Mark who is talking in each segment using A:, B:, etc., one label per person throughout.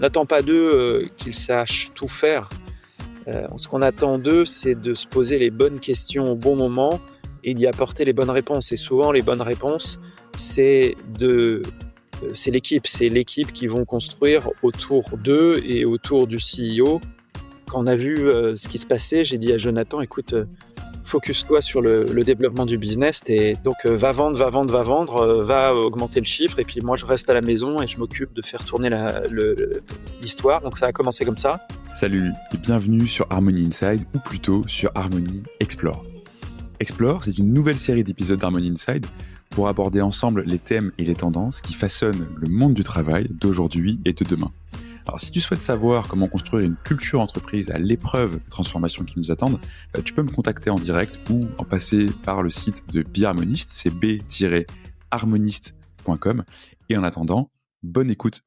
A: n'attend pas d'eux qu'ils sachent tout faire. Ce qu'on attend d'eux, c'est de se poser les bonnes questions au bon moment et d'y apporter les bonnes réponses. Et souvent, les bonnes réponses, c'est c'est l'équipe qui vont construire autour d'eux et autour du CEO. Quand on a vu ce qui se passait, j'ai dit à Jonathan, écoute, focus-toi sur le développement du business. Et donc, va vendre, va vendre, va vendre, va augmenter le chiffre. Et puis moi, je reste à la maison et je m'occupe de faire tourner l'histoire. Donc, ça a commencé comme ça.
B: Salut et bienvenue sur Harmony Inside, ou plutôt sur Harmony Explore. Explore, c'est une nouvelle série d'épisodes d'Harmony Inside pour aborder ensemble les thèmes et les tendances qui façonnent le monde du travail d'aujourd'hui et de demain. Alors, si tu souhaites savoir comment construire une culture entreprise à l'épreuve des transformations qui nous attendent, tu peux me contacter en direct ou en passer par le site de Biharmonist, c'est b-harmoniste.com. Et en attendant, bonne écoute.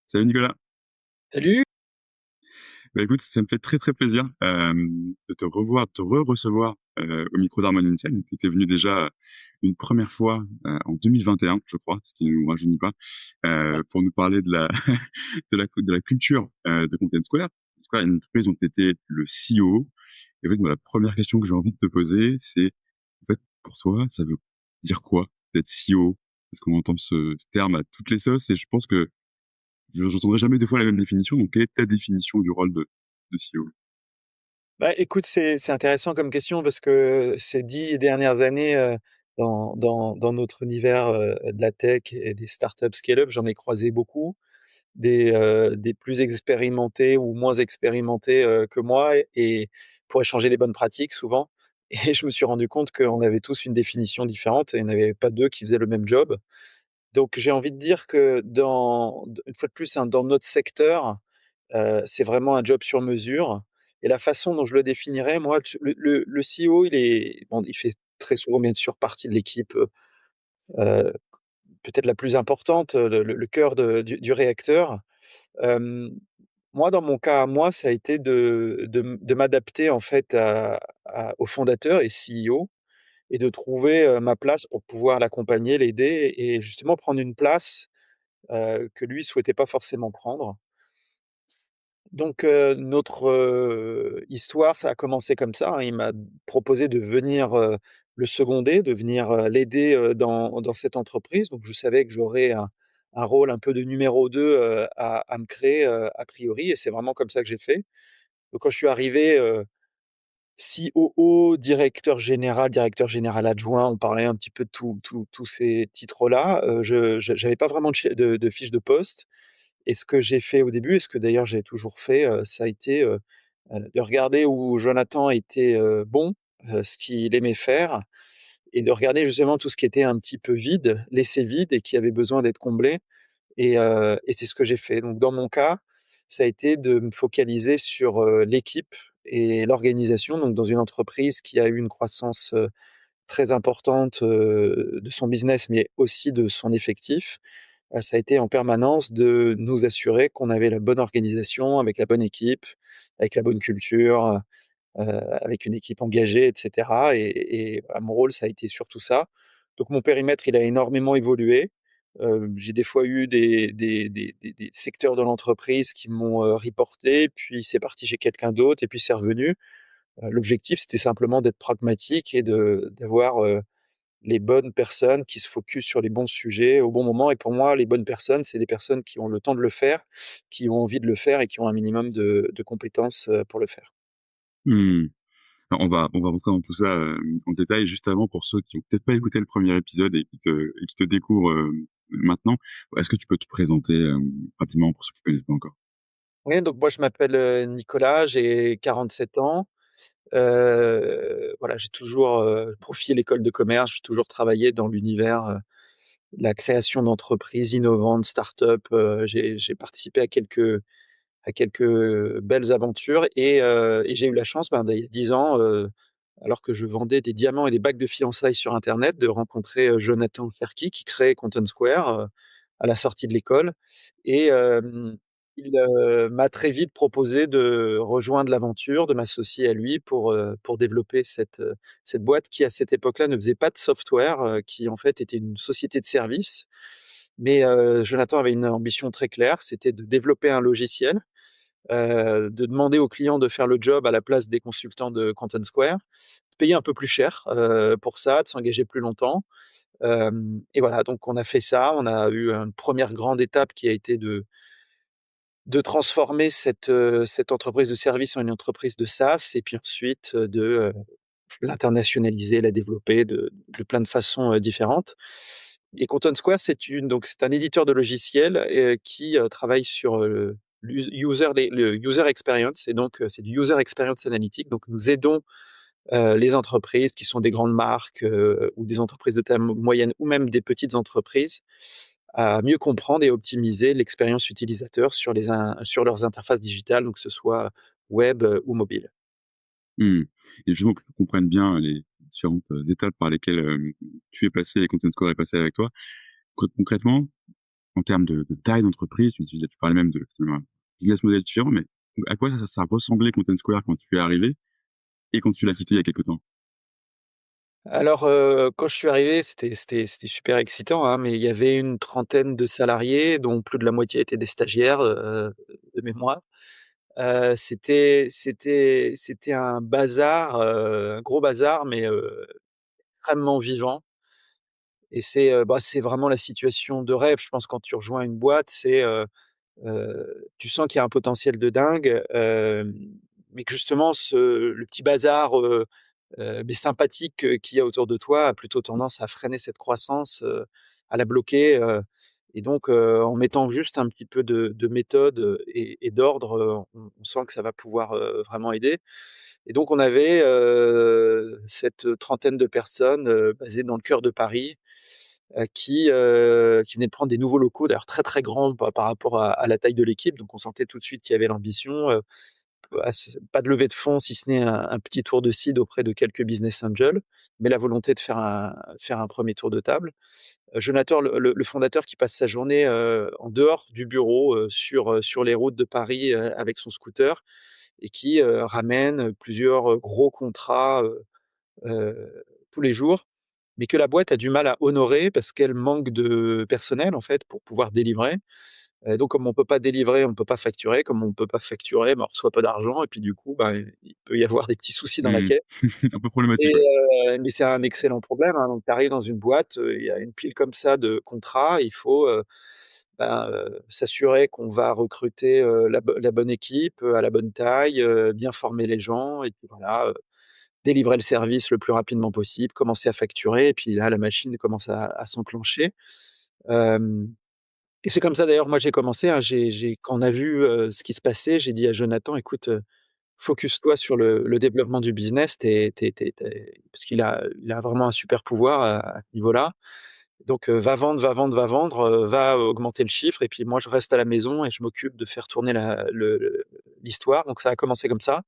B: Salut Nicolas.
A: Salut.
B: Bah écoute, ça me fait très très plaisir de te revoir, de te re-recevoir au micro d'Harmony Inside. Tu étais venu déjà une première fois en 2021, je crois, ce qui ne nous rajeunit pas, pour nous parler de la de la culture de Content Square. Square Enterprise, dont tu étais le CEO. Et en fait, moi, la première question que j'ai envie de te poser, c'est, en fait, pour toi, ça veut dire quoi d'être CEO? Parce qu'on entend ce terme à toutes les sauces, et je pense que j'entendrai jamais deux fois la même définition. Donc, quelle est ta définition du rôle de CEO?
A: Bah, écoute, c'est intéressant comme question parce que ces 10 dernières années, dans notre univers, de la tech et des startups scale-up, j'en ai croisé beaucoup, des plus expérimentés ou moins expérimentés, que moi et pour échanger les bonnes pratiques souvent et je me suis rendu compte qu'on avait tous une définition différente et il n'y en avait pas 2 qui faisaient le même job. Donc j'ai envie de dire que une fois de plus, hein, dans notre secteur, c'est vraiment un job sur mesure et la façon dont je le définirais, moi, le CEO, il est bon, il fait très souvent, bien sûr, partie de l'équipe, peut-être la plus importante, le cœur du réacteur. Hem, Moi, dans mon cas à moi, ça a été de m'adapter, en fait, au fondateur et CEO et de trouver, ma place pour pouvoir l'accompagner, l'aider et justement prendre une place, que lui souhaitait pas forcément prendre. Donc, notre, histoire, ça a commencé comme ça, hein. Il m'a proposé de venir, le seconder, de venir, l'aider, dans cette entreprise. Donc je savais que j'aurais un rôle un peu de numéro 2 à me créer, a priori et c'est vraiment comme ça que j'ai fait. Donc quand je suis arrivé, COO, directeur général adjoint, on parlait un petit peu de tous ces titres-là, je j'avais pas vraiment de fiche de poste. Et ce que j'ai fait au début et ce que d'ailleurs j'ai toujours fait, ça a été, de regarder où Jonathan était, bon, ce qu'il aimait faire et de regarder justement tout ce qui était un petit peu vide, laissé vide et qui avait besoin d'être comblé et c'est ce que j'ai fait. Donc dans mon cas, ça a été de me focaliser sur, l'équipe et l'organisation. Donc dans une entreprise qui a eu une croissance, très importante, de son business, mais aussi de son effectif. Ça a été en permanence de nous assurer qu'on avait la bonne organisation, avec la bonne équipe, avec la bonne culture, avec une équipe engagée et cetera et voilà, mon rôle, ça a été surtout ça. Donc mon périmètre, il a énormément évolué. J'ai des fois eu des secteurs de l'entreprise qui m'ont, reporté, puis c'est parti chez quelqu'un d'autre et puis c'est revenu. L'objectif, c'était simplement d'être pragmatique et d'avoir, les bonnes personnes qui se focusent sur les bons sujets au bon moment et pour moi, les bonnes personnes, c'est des personnes qui ont le temps de le faire, qui ont envie de le faire et qui ont un minimum de compétences, pour le faire.
B: Mmh. Alors, on va rentrer dans tout ça en détail juste avant, pour ceux qui ont peut-être pas écouté le premier épisode et qui te découvrent maintenant. Est-ce que tu peux te présenter rapidement pour ceux qui connaissent pas encore?
A: Oui, donc moi je m'appelle, Nicolas, j'ai 47 ans. Voilà, j'ai toujours, profilé l'école de commerce, j'ai toujours travaillé dans l'univers, de la création d'entreprises innovantes, start-up, j'ai participé à quelques belles aventures et j'ai eu la chance, ben, il y a 10 ans, alors que je vendais des diamants et des bagues de fiançailles sur internet, de rencontrer, Jonathan Cherki qui crée Content Square, à la sortie de l'école et il, m'a très vite proposé de rejoindre l'aventure, de m'associer à lui pour développer cette boîte qui, à cette époque-là, ne faisait pas de software, qui en fait était une société de services Mais Jonathan avait une ambition très claire, c'était de développer un logiciel, de demander aux clients de faire le job à la place des consultants de Content Square, de payer un peu plus cher, pour ça, de s'engager plus longtemps. Et voilà, donc on a fait ça. On a eu une première grande étape qui a été de transformer cette entreprise de service en une entreprise de SaaS et puis ensuite, l'internationaliser, la développer de plein de façons, différentes. Et Content Square, c'est un éditeur de logiciels, qui, travaille sur, le user experience et donc, c'est du user experience analytique. Donc nous aidons, les entreprises qui sont des grandes marques, ou des entreprises de taille moyenne ou même des petites entreprises, à mieux comprendre et optimiser l'expérience utilisateur sur leurs interfaces digitales, donc que ce soit web, ou mobile.
B: Mmh. Et justement, que tu comprennes bien les différentes, étapes par lesquelles, tu es passé et Content Square est passé avec toi. Concrètement, en termes de taille d'entreprise, tu parlais même de un business model différent, mais à quoi ça ressemblait Content Square quand tu es arrivé et quand tu l'as quitté il y a quelque temps?
A: Alors, quand je suis arrivé, c'était super excitant, hein, mais il y avait une trentaine de salariés, dont plus de la moitié étaient des stagiaires, de mémoire. C'était un bazar, un gros bazar, mais extrêmement vivant. Et c'est vraiment la situation de rêve. Je pense quand tu rejoins une boîte, tu sens qu'il y a un potentiel de dingue, mais que justement le petit bazar, mais sympathique, qu'il y a autour de toi a plutôt tendance à freiner cette croissance, à la bloquer, et donc en mettant juste un petit peu de méthode, et d'ordre, on sent que ça va pouvoir, vraiment aider. Et donc on avait, cette trentaine de personnes, basées dans le cœur de Paris, qui venaient de prendre des nouveaux locaux, d'ailleurs très, très grands par rapport à la taille de l'équipe. Donc on sentait tout de suite qu'il y avait l'ambition, pas de levée de fonds, si ce n'est un petit tour de seed auprès de quelques business angels, mais la volonté de faire un premier tour de table. Jonathan, le fondateur qui passe sa journée, en dehors du bureau, sur les routes de Paris, avec son scooter et qui, ramène plusieurs, gros contrats, tous les jours, mais que la boîte a du mal à honorer parce qu'elle manque de personnel, en fait, pour pouvoir délivrer. Donc comme on peut pas délivrer, on peut pas facturer. Comme on peut pas facturer, bah, on reçoit pas d'argent et puis du coup, bah, il peut y avoir des petits soucis dans la
B: Mmh.
A: caisse.
B: Un peu problématique,
A: Et
B: ouais.
A: mais c'est un excellent problème, hein. Donc tu arrives dans une boîte, il y a une pile comme ça de contrats, il faut, s'assurer qu'on va recruter, la bonne équipe, à la bonne taille, bien former les gens et puis voilà, délivrer le service le plus rapidement possible, commencer à facturer et puis là, la machine commence à s'enclencher. Hem Et c'est comme ça d'ailleurs, moi j'ai commencé, hein, j'ai quand on a vu, ce qui se passait, j'ai dit à Jonathan: «Écoute, focus-toi sur le développement du business, tu es» parce qu'il a vraiment un super pouvoir à ce niveau-là. Donc, va vendre, va vendre, va vendre, va augmenter le chiffre et puis moi je reste à la maison et je m'occupe de faire tourner l'histoire. Donc ça a commencé comme ça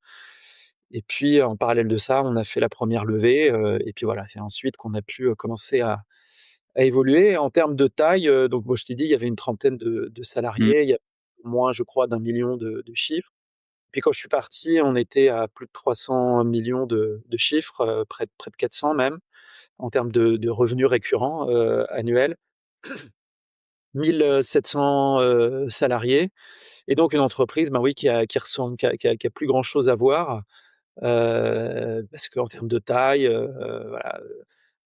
A: et puis en parallèle de ça, on a fait la première levée, et puis voilà, c'est ensuite qu'on a pu, commencer à évoluer. En termes de taille, donc moi je t'ai dit, il y avait une trentaine de
B: Mmh.
A: salariés, il y a moins je crois d'1 million de chiffres. Puis quand je suis parti, on était à plus de 300 millions de chiffres, près de 400 même, en termes de revenus récurrents, annuels. 1 700, salariés et donc une entreprise, ben oui, qui ressemble qui a plus grand chose à voir, parce qu'en termes de taille, voilà,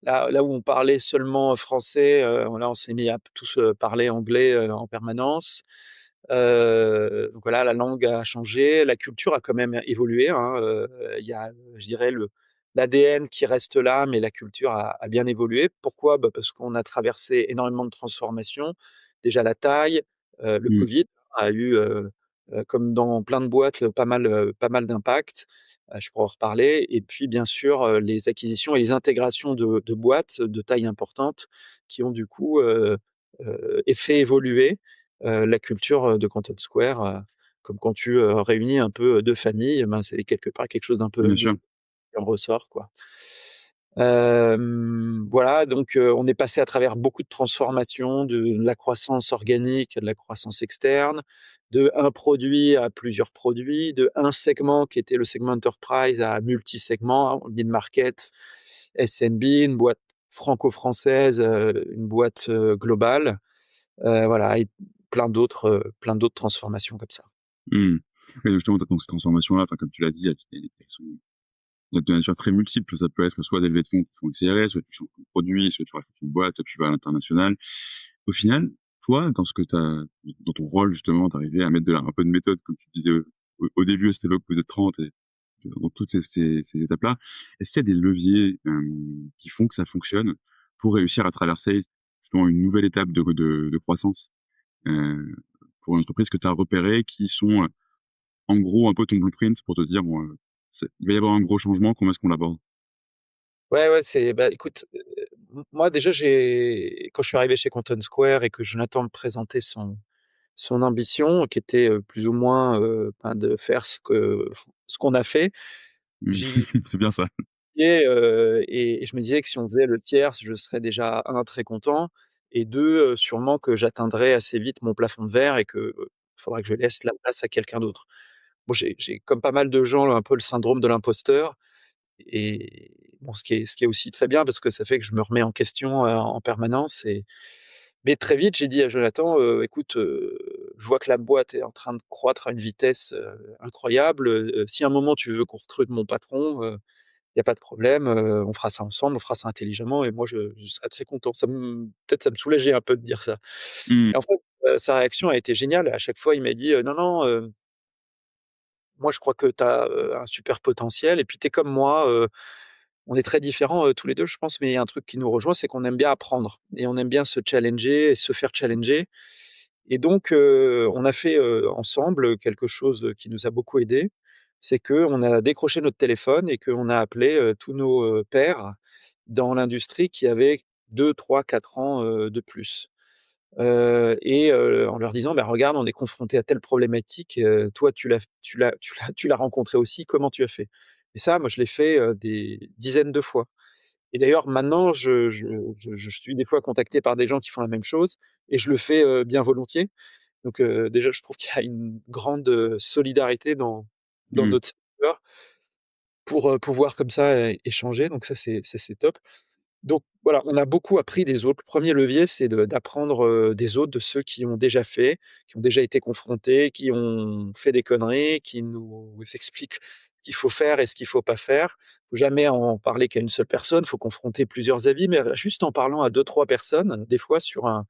A: là où on parlait seulement français, là on s'est mis à tous, parler anglais, en permanence. Donc voilà, la langue a changé, la culture a quand même évolué, hein, il y a, je dirais l'ADN qui reste là, mais la culture a bien évolué. Pourquoi? Bah, parce qu'on a traversé énormément de transformations. Déjà la taille, le
B: Mmh.
A: covid a eu, comme dans plein de boîtes, pas mal d'impact. Je pourrais en reparler et puis bien sûr, les acquisitions et les intégrations de boîtes de taille importante qui ont du coup, et fait évoluer, la culture, de Content Square, comme quand tu, réunis un peu 2 familles, ben, c'est quelque part quelque chose d'un peu
B: Bien sûr.
A: nouveau qui en ressort, quoi. Voilà, donc on est passé à travers beaucoup de transformations, de la croissance organique à de la croissance externe, de un produit à plusieurs produits, de un segment qui était le segment enterprise à multi-segments, mid-market, SMB, une boîte franco-française, une boîte, globale. voilà et plein d'autres transformations comme ça.
B: Mmh. Oui, justement, donc ces transformations-là, enfin, comme tu l'as dit, elles sont de nature très multiple. Ça peut être soit des levées de fonds qui font accélérer, soit tu changes ton produit, soit tu rachètes une boîte, soit tu vas à l'international. Au final, toi, dans ce que dans ton rôle justement, d'arriver à mettre un peu de méthode, comme tu disais au début, à cette époque, vous êtes 30 et dans toutes ces étapes-là, est-ce qu'il y a des leviers qui font que ça fonctionne pour réussir à traverser justement une nouvelle étape de croissance pour une entreprise que tu as repéré qui sont en gros un peu ton blueprint pour te dire bon, il va y avoir un gros changement, comment est-ce qu'on l'aborde?
A: Ouais, ouais, c'est bah, écoute, moi déjà j'ai quand je suis arrivé chez Content Square et que Jonathan me présentait son ambition qui était, plus ou moins, ben, de faire ce qu'on a fait,
B: Mmh.
A: j'y
B: C'est bien ça.
A: et je me disais que si on faisait le tiers, je serais déjà un très content et 2 sûrement que j'atteindrais assez vite mon plafond de verre et que, faudrait que je laisse la place à quelqu'un d'autre. Bon, j'ai comme pas mal de gens, un peu le syndrome de l'imposteur et bon, ce qui est aussi très bien parce que ça fait que je me remets en question, en permanence mais très vite, j'ai dit à Jonathan, «Écoute, je vois que la boîte est en train de croître à une vitesse, incroyable, si à un moment tu veux qu'on recrute mon patron, il y a pas de problème, on fera ça ensemble, on fera ça intelligemment et moi je serai très content». Peut-être ça me soulageait un peu de dire ça
B: Mmh.
A: et en fait, sa réaction a été géniale. À chaque fois, il m'a dit: «Non, non, moi je crois que tu as, un super potentiel et puis tu es comme moi, on est très différents, tous les 2 je pense, mais il y a un truc qui nous rejoint, c'est qu'on aime bien apprendre et on aime bien se challenger et se faire challenger et donc on a fait, ensemble quelque chose, qui nous a beaucoup aidés. C'est qu'on a décroché notre téléphone et qu'on a appelé, tous nos, pairs dans l'industrie qui avaient 2, 3, 4 ans, de plus. En leur disant: «Bah, regarde, on est confronté à telle problématique, toi tu l'as rencontrée aussi, comment tu as fait?» Et ça, moi je l'ai fait, des dizaines de fois. Et d'ailleurs maintenant je suis des fois contacté par des gens qui font la même chose et je le fais, bien volontiers. Donc déjà je trouve qu'il y a une grande, solidarité dans
B: Mmh.
A: notre secteur pour, pouvoir comme ça, échanger donc ça c'est top. Donc voilà, on a beaucoup appris des autres. Le 1er levier, c'est d'apprendre, des autres, de ceux qui ont déjà fait, qui ont déjà été confrontés, qui ont fait des conneries, qui nous expliquent ce qu'il faut faire et ce qu'il faut pas faire. Faut jamais en parler qu'à une seule personne, faut confronter plusieurs avis, mais juste en parlant à 2, 3 personnes, des fois sur un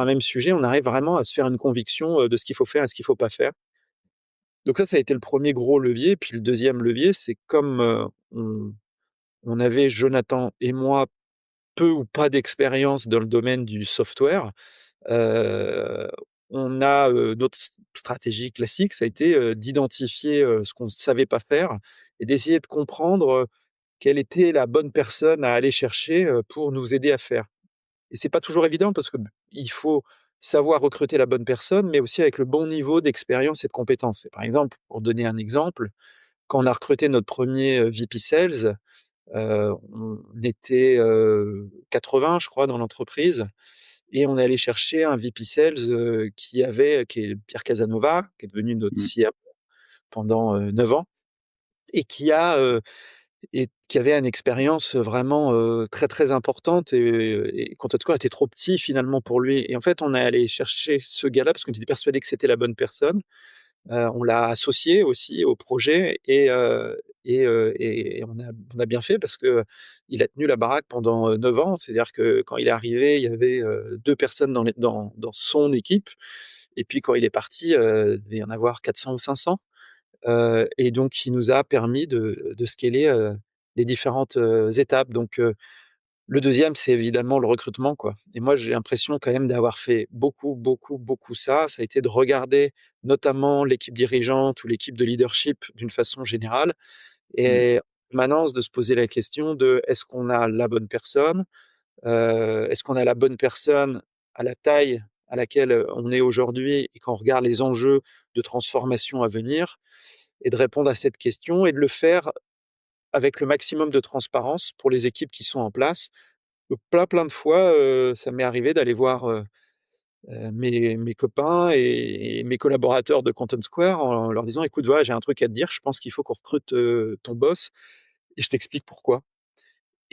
A: même sujet, on arrive vraiment à se faire une conviction, de ce qu'il faut faire et ce qu'il faut pas faire. Donc ça a été le 1er gros levier. Puis le 2e levier, c'est comme, on avait Jonathan et moi peu ou pas d'expérience dans le domaine du software, heu, on a, notre stratégie classique, ça a été, d'identifier, ce qu'on ne savait pas faire et d'essayer de comprendre, quelle était la bonne personne à aller chercher, pour nous aider à faire. Et c'est pas toujours évident parce que, il faut savoir recruter la bonne personne, mais aussi avec le bon niveau d'expérience et de compétences. Et par exemple, pour donner un exemple, quand on a recruté notre 1er, VP Sales, on était, 80 je crois dans l'entreprise et on est allé chercher un VP Sales, qui est Pierre Casanova, qui est devenu notre
B: Mmh.
A: CRO pendant, 9 ans et qui avait une expérience, vraiment, très, très importante et Content Square était trop petit finalement pour lui et en fait, on est allé chercher ce gars-là parce qu'on était persuadé que c'était la bonne personne. On l'a associé aussi au projet et on a bien fait parce qu'il a tenu la baraque pendant, 9 ans. C'est-à-dire que quand il est arrivé, il y avait, 2 personnes dans son équipe et puis quand il est parti, il devait y en avoir 400 ou 500. Et donc il nous a permis de scaler, les différentes, étapes. Donc le deuxième, c'est évidemment le recrutement, quoi. Et moi, j'ai l'impression quand même d'avoir fait beaucoup, beaucoup, beaucoup ça. Ça a été de regarder notamment l'équipe dirigeante ou l'équipe de leadership d'une façon générale
B: Mmh.
A: et en permanence de se poser la question de: «Est-ce qu'on a la bonne personne?» Est-ce qu'on a la bonne personne à la taille à laquelle, on est aujourd'hui et quand on regarde les enjeux de transformation à venir? Et de répondre à cette question et de le faire avec le maximum de transparence pour les équipes qui sont en place. Donc plein, plein de fois, ça m'est arrivé d'aller voir, mes copains et mes collaborateurs de Content Square en leur disant: «Écoute, voilà, j'ai un truc à te dire, je pense qu'il faut qu'on recrute, ton boss et je t'explique pourquoi».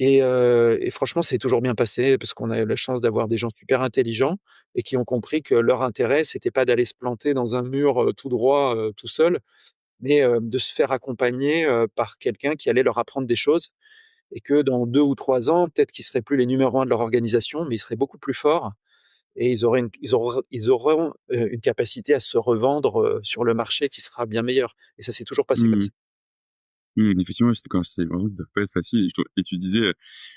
A: Et franchement, c'est toujours bien passé parce qu'on a eu la chance d'avoir des gens super intelligents et qui ont compris que leur intérêt, c'était pas d'aller se planter dans un mur, tout droit, tout seul, mais de se faire accompagner, par quelqu'un qui allait leur apprendre des choses et que dans 2 ou 3 ans, peut-être qu'ils seraient plus les numéros 1 de leur organisation, mais ils seraient beaucoup plus forts et ils auront, une capacité à se revendre, sur le marché qui sera bien meilleure et ça s'est toujours passé comme
B: Mmh.
A: ça.
B: Effectivement, c'est vraiment ça doit pas être facile et tu disais,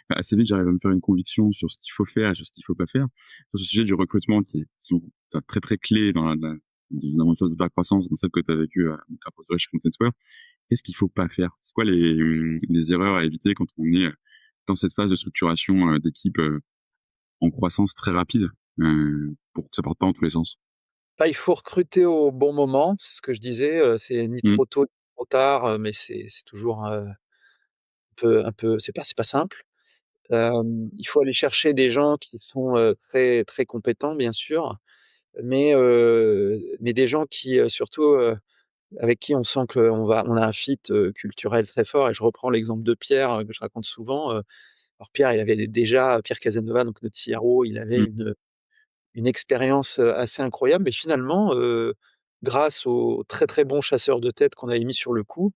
B: assez vite, j'arrive à me faire une conviction sur ce qu'il faut faire et sur ce qu'il faut pas faire. Sur ce sujet du recrutement qui sont très, très clé dans dans une aventure d'hypercroissance, dans celle que tu as vécue à Carrefour chez Content Square. Qu'est-ce qu'il faut pas faire? C'est quoi les erreurs à éviter quand on est, dans cette phase de structuration, d'équipe, en croissance très rapide, pour que ça parte pas dans tous les sens?
A: Bah, il faut recruter au bon moment, c'est ce que je disais, c'est ni
B: Mmh,
A: trop tôt ni trop tard, mais c'est toujours, un peu c'est pas simple. Il faut aller chercher des gens qui sont, très très compétents bien sûr, mais des gens qui, surtout, avec qui on sent qu'on a un fit, culturel très fort et je reprends l'exemple de Pierre, que je raconte souvent, alors Pierre, il avait déjà Pierre Casanova, donc notre CRO, il avait
B: mmh,
A: une expérience, assez incroyable, mais finalement, grâce aux très, très bons chasseurs de tête qu'on avait mis sur le coup,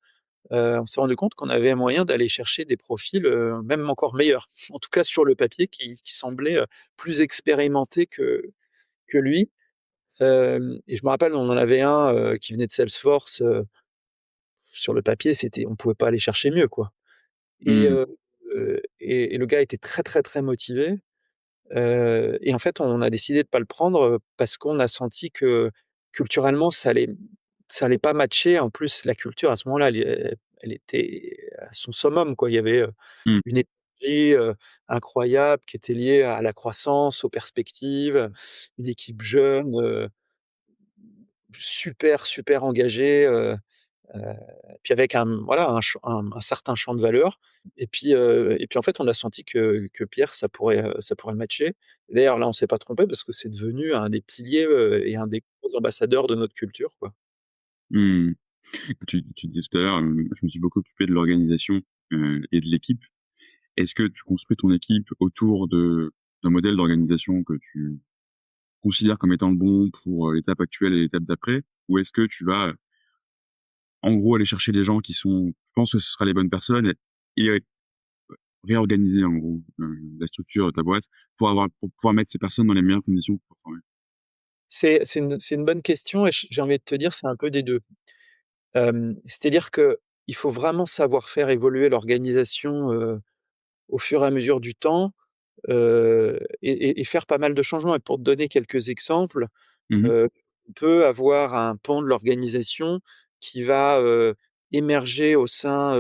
A: on s'est rendu compte qu'on avait moyen d'aller chercher des profils, même encore meilleurs. En tout cas sur le papier qui semblaient, plus expérimentés que lui. Hem Et je me rappelle, on en avait un, qui venait de Salesforce, sur le papier, on pouvait pas aller chercher mieux, quoi. Et
B: mmh,
A: le gars était très, très, très motivé. Et en fait, on a décidé de pas le prendre, parce qu'on a senti que culturellement, ça allait pas matcher. En plus, la culture à ce moment-là, elle était à son summum, quoi. Il y avait,
B: mmh,
A: une énergie, incroyable qui était liée à la croissance, aux perspectives, une équipe jeune, super, super engagée, Heu, puis avec un certain champ de valeurs et puis en fait, on a senti que Pierre, ça pourrait matcher. D'ailleurs, là, on s'est pas trompé parce que c'est devenu un des piliers, et un des gros ambassadeurs de notre culture, quoi.
B: mmh. Tu disais tout à l'heure, je me suis beaucoup occupé de l'organisation, et de l'équipe. Est-ce que tu construis ton équipe autour d'un modèle d'organisation que tu considères comme étant le bon pour, l'étape actuelle et l'étape d'après? Ou est-ce que tu vas, en gros, aller chercher des gens qui sont tu penses que ce sera les bonnes personnes et réorganiser, en gros, la structure de ta boîte pour pouvoir mettre ces personnes dans les meilleures conditions pour performer?
A: C'est une bonne question et j'ai envie de te dire, c'est un peu des 2. C'est-à-dire qu'il faut vraiment savoir faire évoluer l'organisation, au fur et à mesure du temps, et faire pas mal de changements et pour te donner quelques exemples.
B: Mmh mh.
A: On peut avoir un pan de l'organisation qui va, émerger au sein,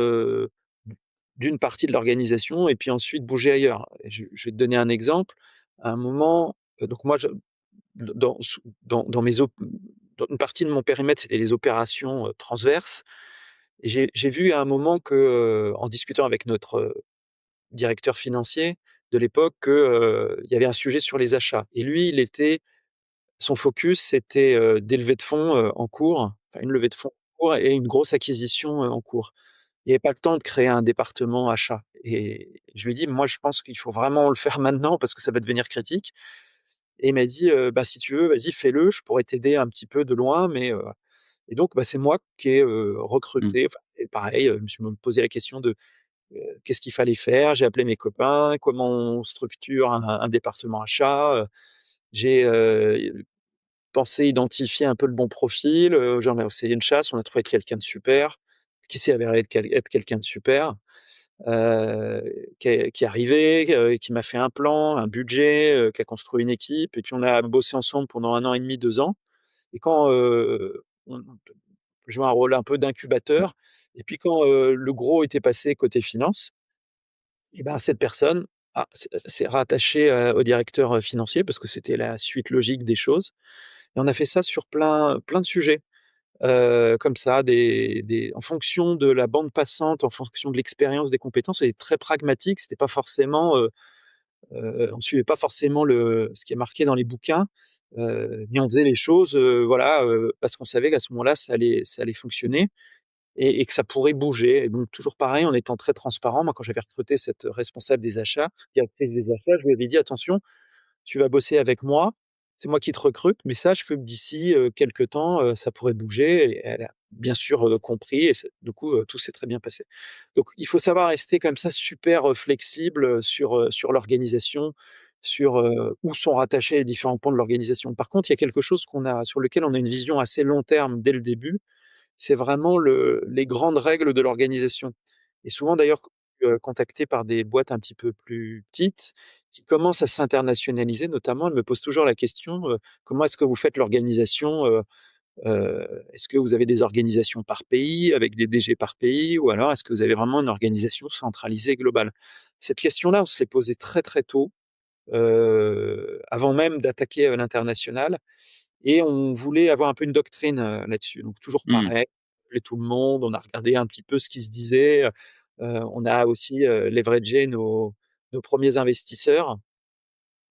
A: d'une partie de l'organisation et puis ensuite bouger ailleurs. Et je vais te donner un exemple. À un moment, donc moi je dans sous dans mes op dans une partie de mon périmètre, c'était les opérations, transverses et j'ai vu à un moment que, en discutant avec notre, directeur financier de l'époque que, il y avait un sujet sur les achats et lui, son focus, c'était, des levées de fonds, en cours, enfin une levée de fonds en cours et une grosse acquisition, en cours. Il y avait pas le temps de créer un département achat et je lui ai dit: «Moi, je pense qu'il faut vraiment le faire maintenant parce que ça va devenir critique» et il m'a dit: «Bah, si tu veux, vas-y, fais-le, je pourrais t'aider un petit peu de loin mais» et donc bah, c'est moi qui ai,
B: Mmh.
A: recruté, enfin et pareil, je me suis même posé la question de, qu'est-ce qu'il fallait faire? J'ai appelé mes copains, comment on structure un département achat? J'ai, pensé identifier un peu le bon profil, j'en ai essayé une chasse, on a trouvé quelqu'un de super, qui s'est avéré être quelqu'un de super, heu, qui est arrivé, qui m'a fait un plan, un budget, qui a construit une équipe et puis on a bossé ensemble pendant 1 an et demi, 2 ans et quand, on jouait un rôle un peu d'incubateur et puis quand, le gros était passé côté finance et ben, cette personne s'est rattachée, au directeur, financier parce que c'était la suite logique des choses et on a fait ça sur plein de sujets, comme ça, des en fonction de la bande passante, en fonction de l'expérience, des compétences et très pragmatique. C'était pas forcément, on suivait pas forcément ce qui est marqué dans les bouquins, mais on faisait les choses, voilà, parce qu'on savait qu'à ce moment-là, ça allait fonctionner et que ça pourrait bouger et donc toujours pareil, en étant très transparent. Moi, quand j'avais recruté cette responsable des achats, directrice des achats, je lui avais dit: «Attention, tu vas bosser avec moi, c'est moi qui te recrute, mais sache que d'ici, quelque temps, ça pourrait bouger» et elle a bien sûr, compris et c'est du coup, tout s'est très bien passé. Donc il faut savoir rester comme ça super, flexible, sur l'organisation, sur, où sont rattachés les différents pans de l'organisation. Par contre, il y a quelque chose sur lequel on a une vision assez long terme dès le début, c'est vraiment les grandes règles de l'organisation et souvent d'ailleurs, contacté par des boîtes un petit peu plus petites qui commencent à s'internationaliser notamment, elles me posent toujours la question, «Comment est-ce que vous faites l'organisation, est-ce que vous avez des organisations par pays, avec des DG par pays ou alors est-ce que vous avez vraiment une organisation centralisée globale?» Cette question-là, on se l'est posée très, très tôt, avant même d'attaquer, l'international et on voulait avoir un peu une doctrine, là-dessus. Donc toujours
B: Mmh.
A: pareil, appeler tout le monde, on a regardé un petit peu ce qui se disait, on a aussi, leveragé nos 1ers investisseurs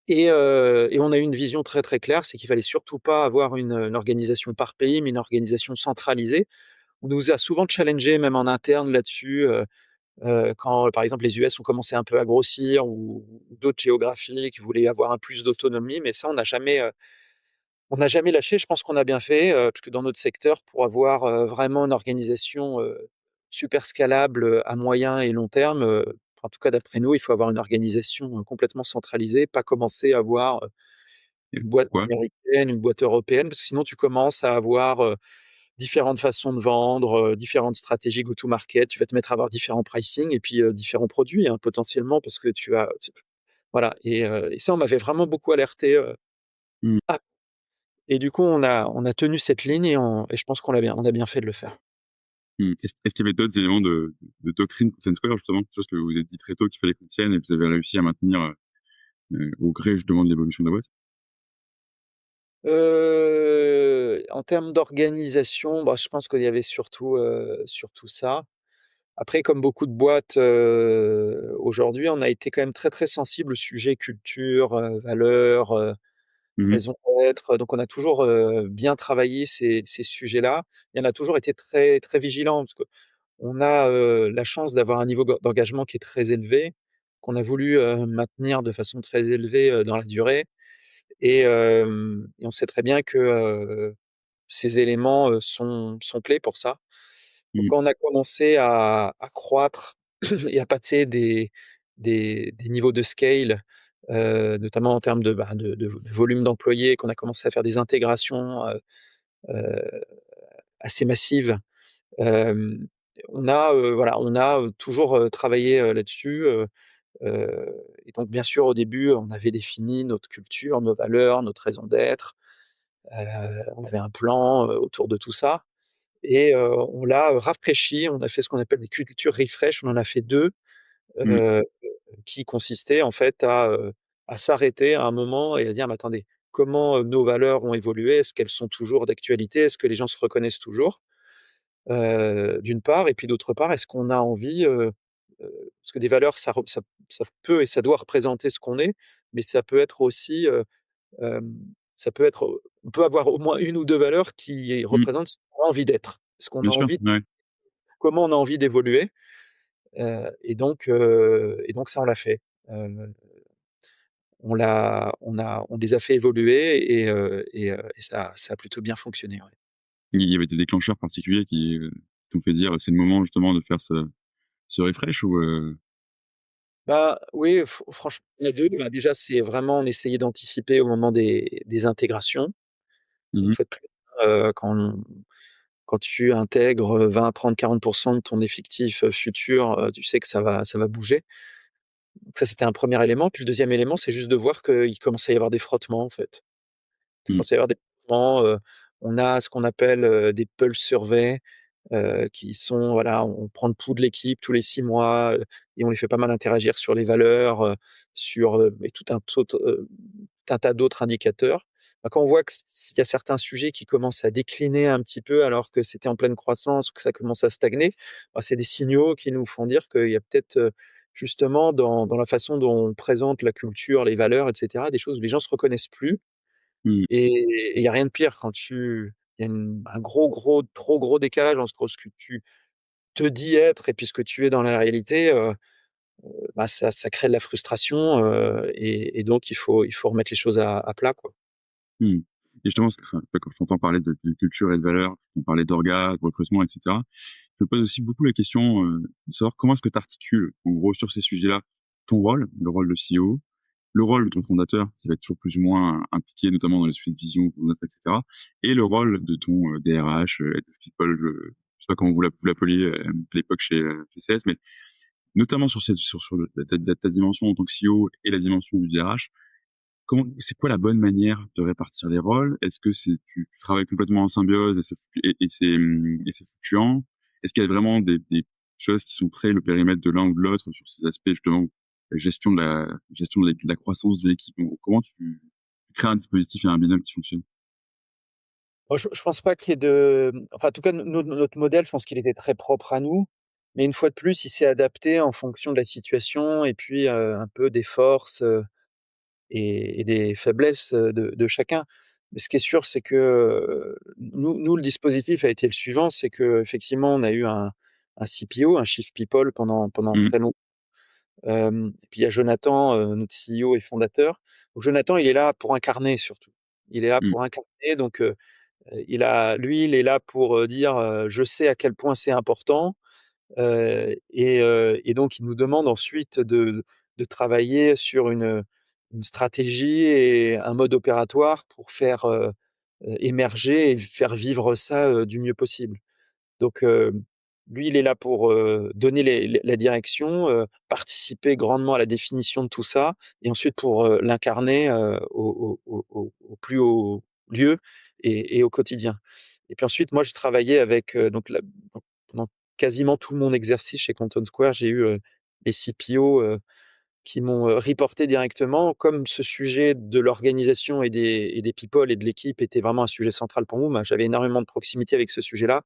A: et on a eu une vision très, très claire, c'est qu'il fallait surtout pas avoir une organisation par pays, mais une organisation centralisée. On nous a souvent challengés même en interne là-dessus, quand, par exemple, les US ont commencé un peu à grossir ou d'autres géographies qui voulaient avoir un plus d'autonomie, mais ça, on n'a jamais lâché, je pense qu'on a bien fait, parce que dans notre secteur, pour avoir, vraiment une organisation, super scalable, à moyen et long terme, en tout cas d'après nous, il faut avoir une organisation, complètement centralisée, pas commencer à avoir,
B: Et
A: une boîte
B: pourquoi?
A: américaine, une boîte européenne, parce que sinon tu commences à avoir, différentes façons de vendre, différentes stratégies go to market. Tu vas te mettre à avoir différents pricing et puis, différents produits, hein, potentiellement parce que tu as voilà et ça, on m'avait vraiment beaucoup alerté,
B: Mmh.
A: et du coup, on a tenu cette ligne et je pense qu'on a bien fait de le faire.
B: Mmh. Est-ce qu'il y avait d'autres éléments de doctrine pour Ten Square justement? Quelque chose que vous vous êtes dit très tôt qu'il fallait qu'on tienne et que vous avez réussi à maintenir, au gré justement de l'évolution de la boîte?
A: En termes d'organisation, bah, je pense qu'il y avait surtout ça. Après, comme beaucoup de boîtes, aujourd'hui, on a été quand même très, très sensible au sujet culture, valeurs,
B: Mmh mh.
A: raison d'être, donc on a toujours, bien travaillé ces sujets-là et on a toujours été très, très vigilants parce qu'on a, la chance d'avoir un niveau d'engagement qui est très élevé, qu'on a voulu, maintenir de façon très élevée, dans la durée et on sait très bien que, ces éléments, sont clés pour ça. Donc
B: Mmh.
A: quand on a commencé à croître et à passer des niveaux de scale, notamment en termes de volume d'employés, qu'on a commencé à faire des intégrations, heu, assez massives, hem, on a toujours, travaillé, là-dessus, et donc bien sûr au début, on avait défini notre culture, nos valeurs, notre raison d'être, on avait un plan, autour de tout ça et on l'a rafraîchi. On a fait ce qu'on appelle des cultures refresh. On en a fait 2,
B: Mmh.
A: heu, qui consistaient en fait à s'arrêter à un moment et à dire: «Mais attendez, comment, nos valeurs ont évolué? Est-ce qu'elles sont toujours d'actualité? Est-ce que les gens se reconnaissent toujours?» D'une part et puis d'autre part, est-ce qu'on a envie, parce que des valeurs ça peut et ça doit représenter ce qu'on est, mais ça peut être aussi, ça peut être, on peut avoir au moins une ou 2 valeurs qui
B: Mmh.
A: représentent ce qu'on a envie d'être. Ce qu'on a
B: Bien sûr,
A: envie
B: ouais.
A: comment on a envie d'évoluer, et donc ça, on l'a fait. On les a fait évoluer et ça a plutôt bien fonctionné, ouais.
B: Il y avait des déclencheurs particuliers qui, t'ont fait dire: «C'est le moment justement de faire ce refresh» ou
A: Bah, oui, franchement, il y en a 2. Bah, déjà, c'est vraiment on essayait d'anticiper au moment des intégrations.
B: mmh
A: Une
B: mh.
A: fois de plus, quand tu intègres, 20-30-40 de ton effectif, futur, tu sais que ça va bouger. Donc ça, c'était un premier élément. Puis le deuxième élément, c'est juste de voir qu'il commence à y avoir des frottements, en fait. Il
B: Mmh.
A: commence à y avoir des frottements, on a ce qu'on appelle, des pulse surveys, qui sont voilà, on prend le pouls de l'équipe tous les 6 mois, et on les fait pas mal interagir sur les valeurs, sur, et tout un tas d'autres indicateurs. Bah, quand on voit que s'il y a certains sujets qui commencent à décliner un petit peu alors que c'était en pleine croissance ou que ça commence à stagner, bah, c'est des signaux qui nous font dire qu'il y a peut-être, justement dans la façon dont on présente la culture, les valeurs et cetera, des choses où les gens se reconnaissent plus
B: Mmh.
A: et il y a rien de pire quand il y a un gros, gros, trop gros décalage entre ce que tu te dis être et puis ce que tu es dans la réalité, bah, ça crée de la frustration, et donc il faut remettre les choses à plat, quoi.
B: Mmh. Et justement, enfin, quand je t'entends parler de culture et de valeurs, on parlait d'orgas, de recrutement, et cetera. Je me pose aussi beaucoup la question, de savoir comment est-ce que tu articules, en gros, sur ces sujets-là, ton rôle, le rôle de CEO, le rôle de ton fondateur, qui va être toujours plus ou moins impliqué, notamment dans les sujets de vision, et cetera, et le rôle de ton, DRH, Head of People, je sais pas comment vous l'appeliez, à l'époque chez, CS, mais notamment sur ta dimension en tant que CEO et la dimension du DRH. Comment c'est quoi la bonne manière de répartir les rôles? Est-ce que tu travailles complètement en symbiose et c'est fluctuant? Est-ce qu'il y a vraiment des choses qui sont très le périmètre de l'un ou de l'autre sur ces aspects justement, gestion de la croissance de l'équipe? Comment tu crées un dispositif et un binôme qui fonctionne?
A: Moi, je pense pas qu'il y ait de enfin, en tout cas, notre modèle, je pense qu'il était très propre à nous, mais une fois de plus, il s'est adapté en fonction de la situation et puis, un peu des forces, et des faiblesses, de chacun. Mais ce qui est sûr, c'est que, nous, le dispositif a été le suivant, c'est qu'effectivement, on a eu un CPO, un Chief People pendant
B: Mmh.
A: très longtemps. Et puis il y a Jonathan, notre CEO et fondateur. Donc Jonathan, il est là pour incarner surtout. Il est là
B: Mmh.
A: pour incarner, donc il est là pour, dire, «Je sais à quel point c'est important», et donc il nous demande ensuite de travailler sur une stratégie et un mode opératoire pour faire, émerger et faire vivre ça, du mieux possible. Donc, lui, il est là pour, donner la direction, participer grandement à la définition de tout ça et ensuite pour, l'incarner, au plus haut lieu et au quotidien. Et puis ensuite, moi, je travaillais avec, donc pendant quasiment tout mon exercice chez Canton Square, j'ai eu, les CPO, qui m'ont, reporté directement. Comme ce sujet de l'organisation et des people et de l'équipe était vraiment un sujet central pour nous, bah, j'avais énormément de proximité avec ce sujet-là.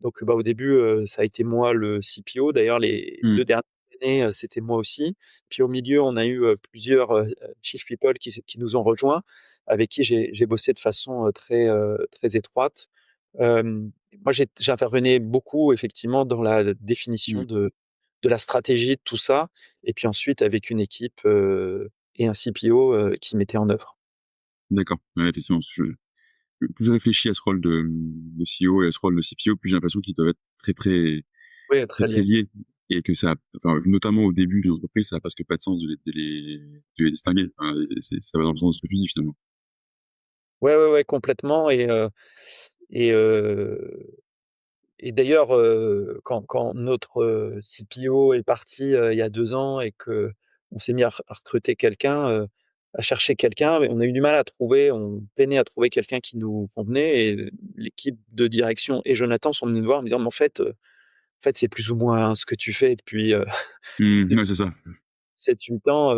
A: Donc, bah, au début, ça a été moi le CPO. D'ailleurs, les
B: Mmh.
A: 2 dernières années, c'était moi aussi. Puis au milieu, on a eu, plusieurs, chief people qui nous ont rejoints, avec qui j'ai bossé de façon, très étroite. Moi, j'intervenais beaucoup effectivement dans la définition
B: Mmh.
A: de la stratégie de tout ça et puis ensuite avec une équipe, et un CPO, qui mettait en œuvre.
B: D'accord. Ouais, effectivement, plus je réfléchis à ce rôle de CEO et à ce rôle de CPO, plus j'ai l'impression qu'ils doivent être très, très
A: Oui,
B: très,
A: très
B: très
A: lié.
B: liés et que ça enfin, notamment au début d'une entreprise, ça a presque pas de sens de les distinguer. Enfin, ça va dans le sens de ce que tu dis, finalement.
A: Ouais, ouais, ouais, complètement et heu et d'ailleurs, quand notre, CPO est parti, il y a 2 ans et qu'on s'est mis à recruter quelqu'un, à chercher quelqu'un, mais on a eu du mal à trouver, on peinait à trouver quelqu'un qui nous convenait et l'équipe de direction et Jonathan sont venus nous voir en me disant: «Mais en fait, c'est plus ou moins ce que tu fais depuis,
B: Mmh,
A: depuis
B: ouais, c'est ça.
A: 7-8 ans,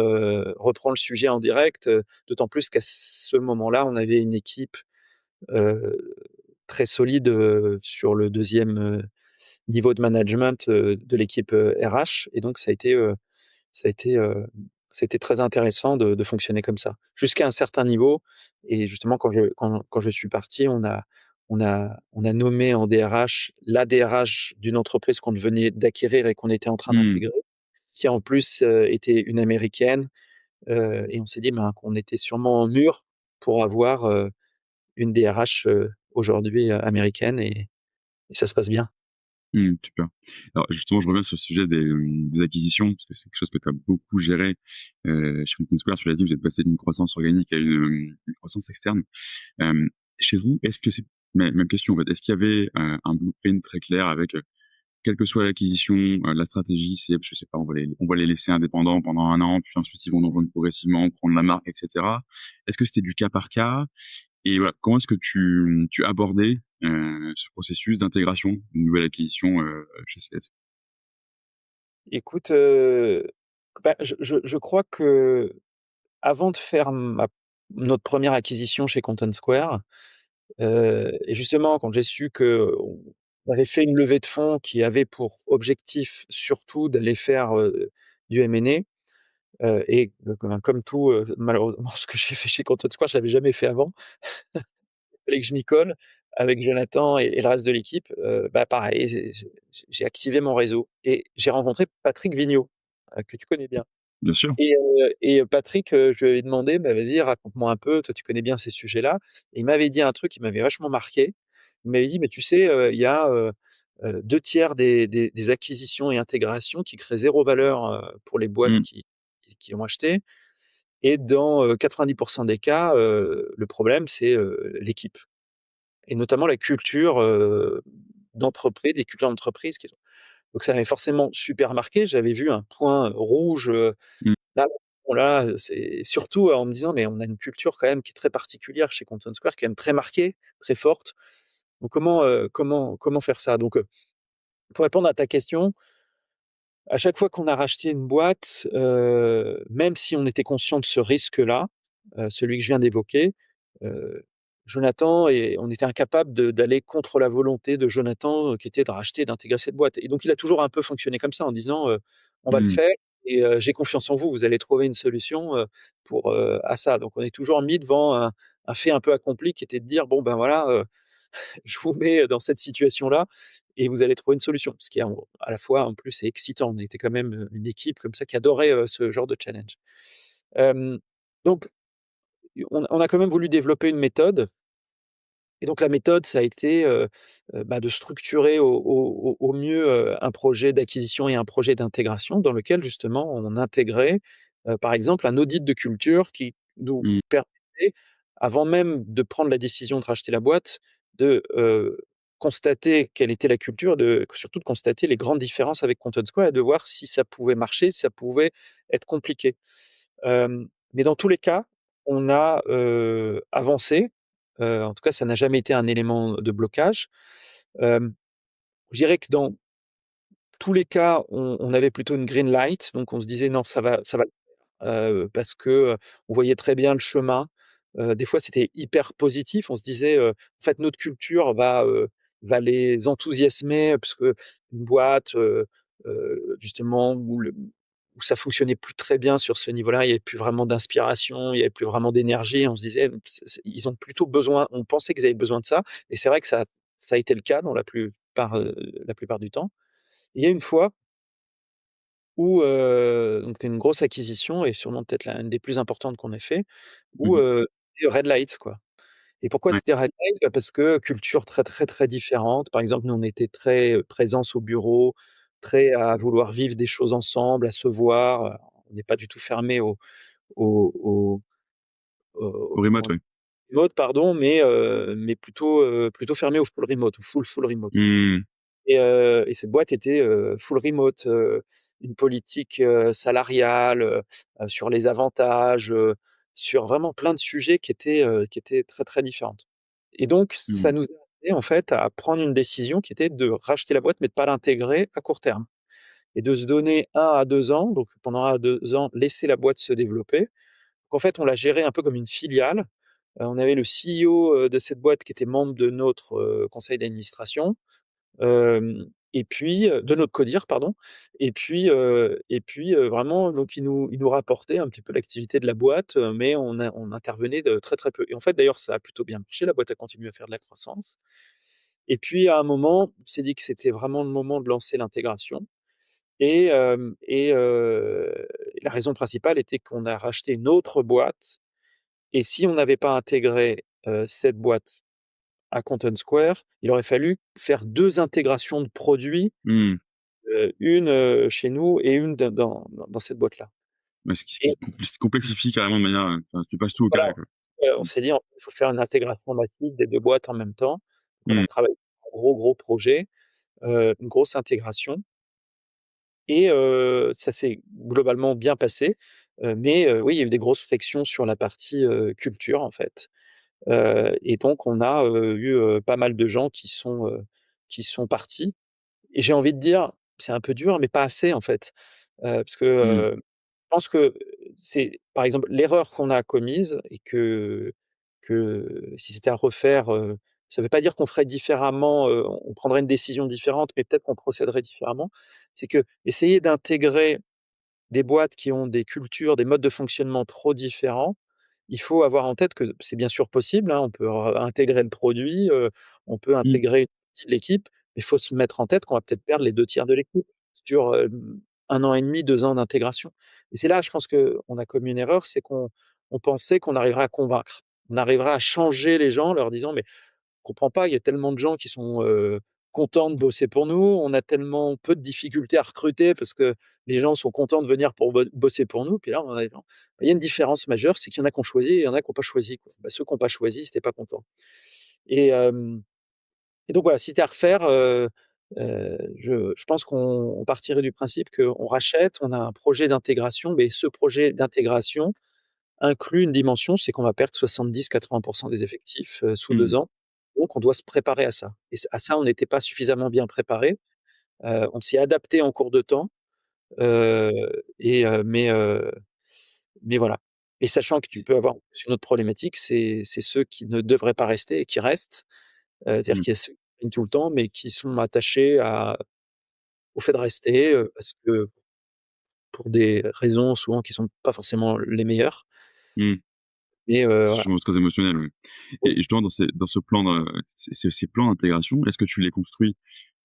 A: reprends le sujet en direct», d'autant plus qu'à ce moment-là, on avait une équipe, heu, très solide, sur le deuxième niveau de management, de l'équipe, RH et donc ça a été, heu, ça a été très intéressant de fonctionner comme ça. Jusqu'à un certain niveau et justement quand je suis parti, on a nommé en DRH la DRH d'une entreprise qu'on venait d'acquérir et qu'on était en train
B: Mmh.
A: d'intégrer, qui en plus, était une américaine, et on s'est dit, ben, qu'on était sûrement mûrs pour avoir, une DRH, aujourd'hui, américaine et ça se passe bien.
B: Mmh, super. Alors justement, je reviens sur le sujet des acquisitions, parce que c'est quelque chose que tu as beaucoup géré, chez Content Square. Tu l'as dit, vous êtes passé d'une croissance organique à une croissance externe. Hem, Chez vous, est-ce que c'est même question, en fait, est-ce qu'il y avait, un blueprint très clair avec, quelle que soit l'acquisition, la stratégie, c'est, je sais pas, on va les laisser indépendants pendant un an, puis ensuite ils vont nous rejoindre progressivement, prendre la marque, et cetera? Est-ce que c'était du cas par cas? Et voilà, comment est-ce que tu abordais, ce processus d'intégration d'une nouvelle acquisition, chez CS?
A: Écoute, bah, je crois qu'avant de faire notre première acquisition chez Content Square, et justement quand j'ai su qu'on avait fait une levée de fonds qui avait pour objectif surtout d'aller faire, du M&A, et comme tout, malheureusement ce que j'ai fait chez Content Square, je l'avais jamais fait avant. Il fallait que je m'y colle. avec Jonathan et le reste de l'équipe, bah, pareil, j'ai activé mon réseau et j'ai rencontré Patrick Vigneault, que tu connais bien.
B: Bien sûr.
A: Et Patrick, je lui avais demandé: «Bah, vas-y, raconte-moi un peu, toi tu connais bien ces sujets-là». Et il m'avait dit un truc qui m'avait vachement marqué. Il m'avait dit: «Mais tu sais, il y a, 2/3 des acquisitions et intégrations qui créent zéro valeur, pour les boîtes
B: Mmh,
A: qui ont acheté, et dans, 90 des cas, le problème c'est, l'équipe et notamment la culture, d'entreprise, les cultures d'entreprise qui sont». Donc ça m'avait forcément super marqué. J'avais vu un point rouge,
B: mmh,
A: là, voilà, c'est surtout, en me disant: «Mais on a une culture quand même qui est très particulière chez Content Square, qui est quand même très marquée, très forte». Donc comment faire ça? Donc, pour répondre à ta question, à chaque fois qu'on a racheté une boîte, même si on était conscient de ce risque-là, celui que je viens d'évoquer, heu, Jonathan et on était incapable d'aller contre la volonté de Jonathan, qui était de racheter et d'intégrer cette boîte. Et donc il a toujours un peu fonctionné comme ça en disant, «On va le
B: mmh.
A: faire et j'ai confiance en vous, vous allez trouver une solution, pour, à ça». Donc on est toujours mis devant un fait un peu accompli qui était de dire: «Bon ben voilà, je vous mets dans cette situation-là et vous allez trouver une solution». Ce qui est à la fois, en plus, c'est excitant. On était quand même, une équipe comme ça qui adorait, ce genre de challenge. Hem, donc on a quand même voulu développer une méthode. Et donc la méthode, ça a été, bah, de structurer au mieux, un projet d'acquisition et un projet d'intégration dans lequel justement on intégrait, par exemple un audit de culture qui nous
B: Mmh.
A: permettait, avant même de prendre la décision de racheter la boîte, de, constater quelle était la culture, surtout de constater les grandes différences avec Content Square et de voir si ça pouvait marcher, si ça pouvait être compliqué. Mais dans tous les cas, on a, avancé, en tout cas, ça n'a jamais été un élément de blocage. Hem, je dirais que dans tous les cas, on avait plutôt une green light, donc on se disait: «Non, ça va le faire», parce que, on voyait très bien le chemin. Des fois, c'était hyper positif. On se disait, «En fait, notre culture va les enthousiasmer», parce qu'une boîte, justement où ça fonctionnait plus très bien sur ce niveau-là, il y avait plus vraiment d'inspiration, il y avait plus vraiment d'énergie. On se disait: «C'est ils ont plutôt besoin», on pensait qu'ils avaient besoin de ça, et c'est vrai que ça a été le cas dans la plupart du temps. Il y a une fois où, donc c'était une grosse acquisition et sûrement peut-être une des plus importantes qu'on ait fait, où,
B: Mmh.
A: c'était Red Light, quoi. Et pourquoi
B: Ouais.
A: c'était Red Light? Bah, parce que culture très, très, très différente. Par exemple, nous, on était très, présence au bureau, très à vouloir vivre des choses ensemble, à se voir, on n'est pas du tout fermé au
B: Au
A: au
B: remote,
A: comment
B: ouais.
A: remote, pardon, mais plutôt fermé au full remote, au full remote.
B: Mmh.
A: Et cette boîte était, full remote, une politique, salariale, sur les avantages, sur vraiment plein de sujets qui étaient très, très différentes. Et donc ça
B: Mmh.
A: nous a amené en fait à prendre une décision qui était de racheter la boîte, mais de pas l'intégrer à court terme et de se donner 1 à 2 ans, donc pendant 1 à 2 ans, laisser la boîte se développer. Donc en fait, on l'a gérée un peu comme une filiale. On avait le CEO, de cette boîte qui était membre de notre, conseil d'administration. Et puis, de notre CODIR, pardon. Et puis, vraiment, donc il nous rapportait un petit peu l'activité de la boîte, mais on intervenait de très, très peu. Et en fait, d'ailleurs, ça a plutôt bien marché. La boîte a continué à faire de la croissance. Et puis, à un moment, on s'est dit que c'était vraiment le moment de lancer l'intégration. Et la raison principale était qu'on a racheté une autre boîte, et si on n'avait pas intégré, cette boîte à Content Square, il aurait fallu faire 2 intégrations de produits,
B: Mmh.
A: une, chez nous et une dans cette boîte-là.
B: Ouais, ce qui
A: Et
B: complexifie carrément de manière, enfin, tu passes tout au
A: voilà,
B: carré, quoi.
A: on
B: Mmh.
A: s'est dit: «Il faut faire une intégration massive des 2 boîtes en même temps». Donc on a
B: Mmh.
A: travaillé sur un gros, gros projet, une grosse intégration. Et ça s'est globalement bien passé, mais oui, il y a eu des grosses frictions sur la partie, culture, en fait. Et donc on a, eu, pas mal de gens qui sont partis. Et j'ai envie de dire, c'est un peu dur, mais pas assez en fait. Parce que,
B: Mmh.
A: je pense que c'est par exemple l'erreur qu'on a commise, et que si c'était à refaire, ça ne veut pas dire qu'on ferait différemment, on prendrait une décision différente, mais peut-être qu'on procéderait différemment. C'est que essayer d'intégrer des boîtes qui ont des cultures, des modes de fonctionnement trop différents, il faut avoir en tête que c'est bien sûr possible, hein, on peut intégrer le produit, on peut
B: Mmh,
A: intégrer une partie de l'équipe, mais il faut se mettre en tête qu'on va peut-être perdre les 2 tiers de l'équipe sur, 1 an et demi, 2 ans d'intégration et c'est là, je pense qu'on a commis une erreur, c'est qu'on pensait qu'on arriverait à convaincre. On arriverait à changer les gens en leur disant: «Mais comprends pas, il y a tellement de gens qui sont, contents de bosser pour nous, on a tellement peu de difficultés à recruter parce que les gens sont contents de venir pour bosser pour nous». Puis là, on arrive il y a une différence majeure, c'est qu'il y en a qui ont choisi et il y en a qui ont pas choisi, quoi. Bah, ceux qui ont pas choisi, ils étaient pas contents et hem et donc voilà, si c'était à refaire, je pense qu'on partirait du principe qu'on rachète, on a un projet d'intégration, mais ce projet d'intégration inclut une dimension, c'est qu'on va perdre 70-80 des effectifs, sous 2
B: mmh,
A: ans. Donc on doit se préparer à ça et à ça, on n'était pas suffisamment bien préparé. On s'y est adapté en cours de temps, heu et mais voilà et sachant que tu peux avoir une autre problématique, c'est ceux qui ne devraient pas rester et qui restent. C'est-à-dire
B: mmh,
A: qu'il y a ceux qui viennent tout le temps, mais qui sont attachés au fait de rester, parce que pour des raisons souvent qui sont pas forcément les meilleures
B: mmh.
A: et
B: C'est
A: voilà.
B: souvent très émotionnel, oui. Et
A: Oui.
B: justement dans ce plan de ces plans d'intégration, est-ce que tu les construis,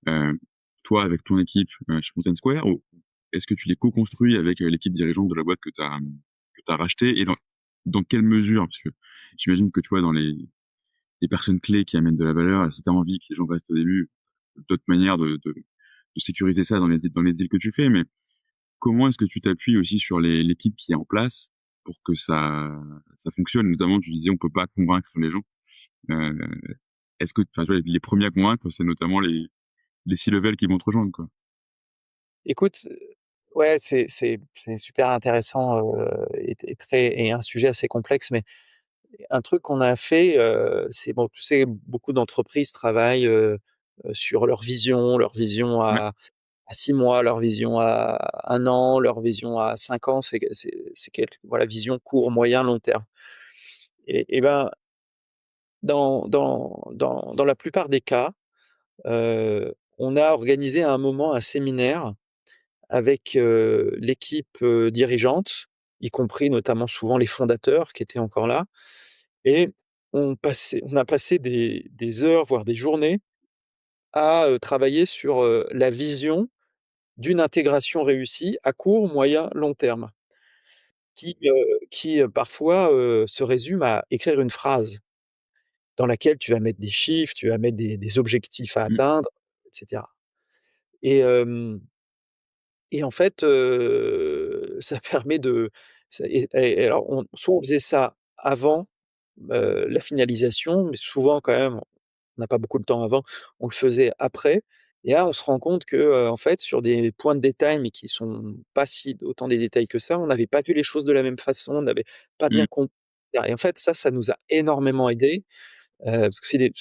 B: heu, toi avec ton équipe, chez Content Square ou est-ce que tu les co-construis avec, l'équipe dirigeante de la boîte que tu as rachetée et dans quelle mesure? Parce que j'imagine que, tu vois, dans les personnes clés qui amènent de la valeur, si tu as envie que les gens restent au début, d'autres manières de sécuriser ça dans les deals que tu fais, mais comment est-ce que tu t'appuies aussi sur l'équipe qui est en place pour que ça fonctionne? Notamment, tu disais, on peut pas convaincre les gens. Heu, est-ce que enfin, tu vois, les premiers à convaincre, c'est notamment les C-level qui vont te rejoindre, quoi?
A: Écoute, ouais, c'est super intéressant, et très et un sujet assez complexe, mais un truc qu'on a fait, c'est bon, tu sais, beaucoup d'entreprises travaillent, sur leur vision
B: Ouais.
A: à 6 mois, leur vision à 1 an, leur vision à 5 ans, c'est voilà, vision court, moyen, long terme et ben, dans la plupart des cas, on a organisé à un moment un séminaire avec, l'équipe, dirigeante, y compris notamment souvent les fondateurs qui étaient encore là et on a passé des heures, voire des journées à, travailler sur, la vision d'une intégration réussie à court, moyen, long terme qui, parfois, se résume à écrire une phrase dans laquelle tu vas mettre des chiffres, tu vas mettre des objectifs à
B: Mmh,
A: atteindre et cetera et hem Et en fait, ça permet de ça et alors soit on faisait ça avant, la finalisation, mais souvent quand même, on n'a pas beaucoup de temps avant, on le faisait après et là, on se rend compte que, en fait, sur des points de détail, mais qui sont pas si autant des détails que ça, on n'avait pas vu les choses de la même façon, on n'avait pas
B: mmh,
A: bien compris et en fait, ça nous a énormément aidé, parce que c'est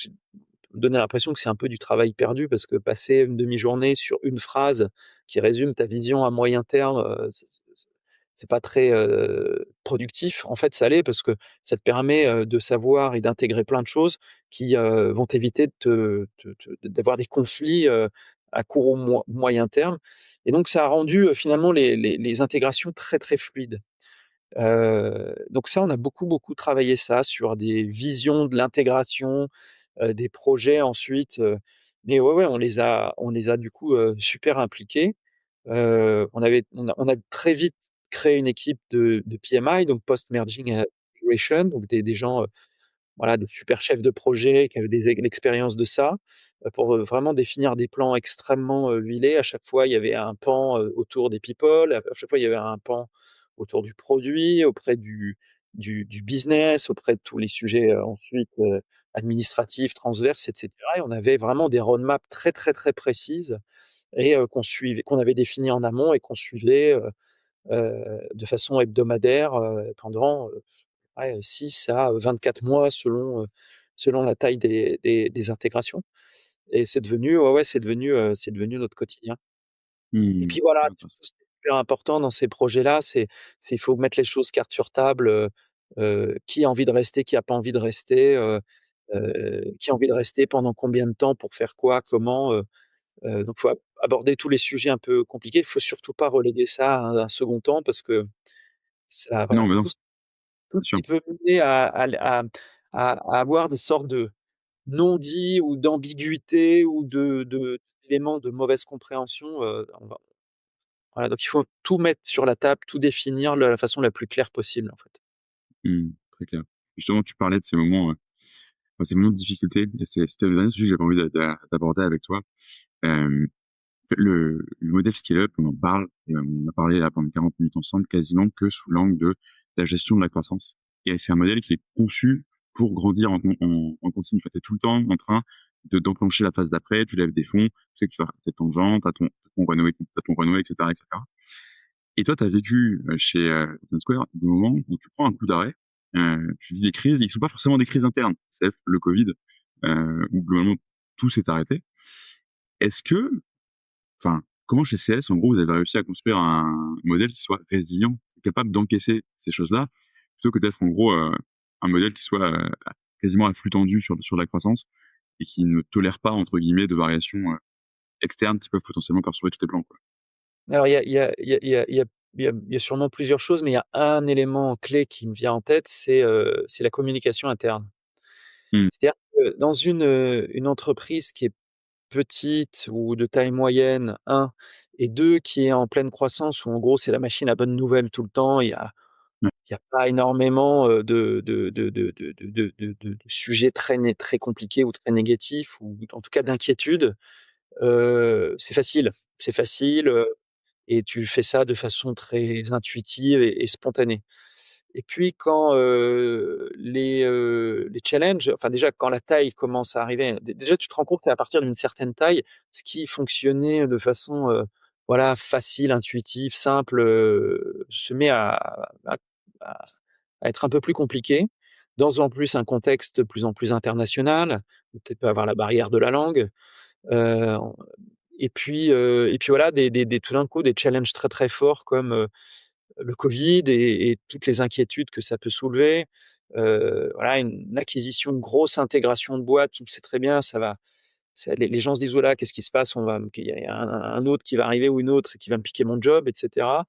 A: donner l'impression que c'est un peu du travail perdu parce que passer une demi-journée sur une phrase qui résume ta vision à moyen terme, c'est pas très, productif. En fait, ça l'est parce que ça te permet, de savoir et d'intégrer plein de choses qui, vont t'éviter de d'avoir des conflits, à court ou moyen terme et donc ça a rendu, finalement les intégrations très, très fluides. Donc ça, on a beaucoup, beaucoup travaillé ça sur des visions de l'intégration, des projets ensuite, mais ouais, ouais, on les a du coup, super impliqués. On a très vite créé une équipe de PMI, donc Post Merging Integration, donc des gens, voilà, de super chefs de projet qui avaient l'expérience de ça, pour, vraiment définir des plans extrêmement, huilés. À chaque fois, il y avait un pan, autour des people, à chaque fois, il y avait un pan autour du produit, auprès du business, auprès de tous les sujets, ensuite, administratifs, transverses et cetera et on avait vraiment des roadmaps très, très, très précises et qu'on avait définies en amont et qu'on suivait, de façon hebdomadaire, pendant, ouais, 6 à 24 mois selon la taille des intégrations et c'est devenu ouais, ouais, c'est devenu notre quotidien et
B: mmh.
A: puis voilà,
B: Intéressant.
A: surtout ce qui est super important dans ces projets-là, c'est il faut mettre les choses carte sur table, qui a envie de rester, qui a pas envie de rester, qui a envie de rester pendant combien de temps pour faire quoi, comment, donc faut aborder tous les sujets un peu compliqués. Il faut surtout pas reléguer ça à un second temps parce que ça voilà,
B: Non, mais non.
A: tout
B: bien
A: ce
B: sûr.
A: qui peut mener à avoir des sortes de non-dits ou d'ambiguïté ou d'éléments de mauvaise compréhension, on va voilà, donc il faut tout mettre sur la table, tout définir de la façon la plus claire possible, en fait.
B: Mmh, très clair. Justement, tu parlais de ces moments, ces moments de difficulté et c'était le dernier sujet que j'avais envie d'aborder avec toi. Hem, le modèle Scale Up, on en parle et on a parlé là pendant 40 minutes ensemble, quasiment que sous l'angle de la gestion de la croissance et c'est un modèle qui est conçu pour grandir en continu. En fait, tu es tout le temps en train d'enclencher la phase d'après, tu lèves des fonds, tu sais que tu vas faire tes tangentes, tu as ton renoué et cetera et cetera. Et toi, tu as vécu, chez, Open Square des moments où tu prends un coup d'arrêt, tu vis des crises, ils sont pas forcément des crises internes, c'est le Covid, où globalement tout s'est arrêté. Est-ce que comment chez CS, en gros, vous avez réussi à construire un modèle qui soit résilient, capable d'encaisser ces choses-là, plutôt que d'être en gros, un modèle qui soit, quasiment à flux tendu sur la croissance et qui ne tolère pas entre guillemets de variations, externes qui peuvent potentiellement perturber tous tes plans, quoi?
A: Alors il y a sûrement plusieurs choses, mais il y a un élément clé qui me vient en tête, c'est la communication interne.
B: Mmh,
A: C'est-à-dire que dans une entreprise qui est petite ou de taille moyenne, un, et 2 qui est en pleine croissance où en gros c'est la machine à bonnes nouvelles tout le temps,
B: ouais,
A: il y a pas énormément, de sujets très compliqués ou très négatifs ou en tout cas d'inquiétudes, c'est facile. C'est facile, et tu fais ça de façon très intuitive et spontanée. Et puis quand, les challenges, enfin déjà quand la taille commence à arriver, déjà tu te rends compte qu'à partir d'une certaine taille, ce qui fonctionnait de façon, voilà, facile, intuitive, simple, se met à à être un peu plus compliqué. Dans en plus un contexte de plus en plus international, où tu peux avoir la barrière de la langue, heu, et puis voilà des tout d'un coup des challenges très forts comme, le Covid et toutes les inquiétudes que ça peut soulever. Voilà, une acquisition, une grosse intégration de boîte, tu le sais très bien, les gens se disent: «Oh là, qu'est-ce qui se passe? On va m qu'il y a un autre qui va arriver ou une autre qui va me piquer mon job» et cetera.